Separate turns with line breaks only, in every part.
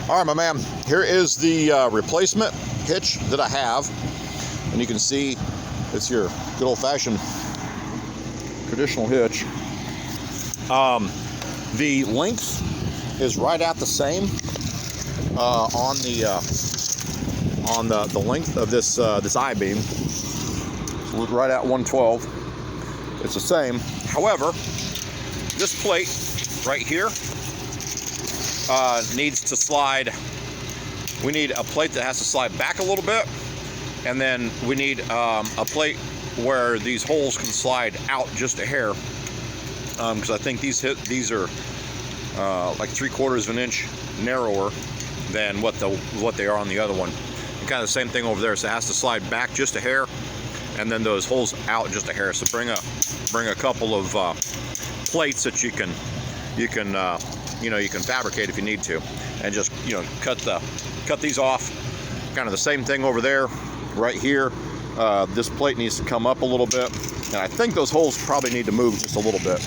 All right, my man, here is the replacement hitch that I have. And you can see it's your good old-fashioned traditional hitch. The length is right at the same on the length of this I-beam. So right at 112. It's the same. However, this plate right here needs to slide. We need a plate that has to slide back a little bit, and then we need a plate where these holes can slide out just a hair, because I think these are like 3/4 of an inch narrower than what they are on the other one. And kind of the same thing over there, so it has to slide back just a hair, and then those holes out just a hair. So bring a couple of plates that you can fabricate if you need to, and just cut these off. Kind of the same thing over there. Right here, this plate needs to come up a little bit, and I think those holes probably need to move just a little bit.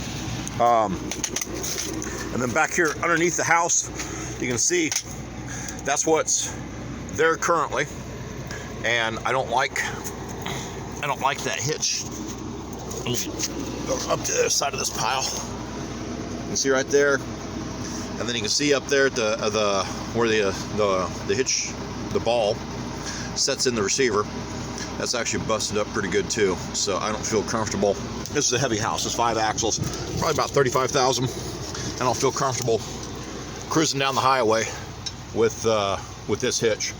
And then back here underneath the house, you can see that's what's there currently, and I don't like that hitch. Go up to the other side of this pile. You can see right there, and then you can see up there at where the hitch, the ball sets in the receiver. That's actually busted up pretty good too, so I don't feel comfortable. This is a heavy house. It's 5 axles, probably about 35,000. I don't feel comfortable cruising down the highway with this hitch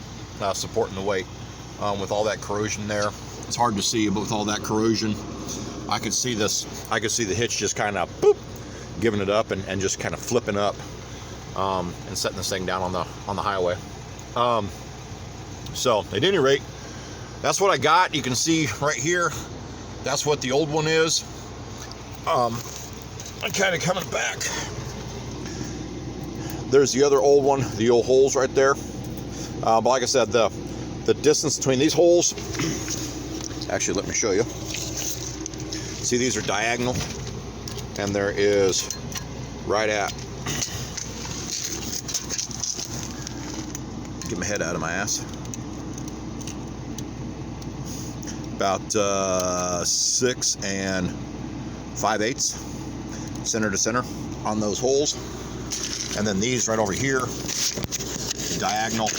supporting the weight. With all that corrosion there, it's hard to see, but with all that corrosion, I could see the hitch just kind of boop, giving it up and just kind of flipping up and setting this thing down on the highway. So at any rate, that's what I got. You can see right here, that's what the old one is. I'm kind of coming back. There's the other old one, the old holes right there. But like I said, the distance between these holes, actually, let me show you. See, these are diagonal, and there is right at, get my head out of my ass, about 6 5/8 center to center on those holes. And then these right over here, diagonal,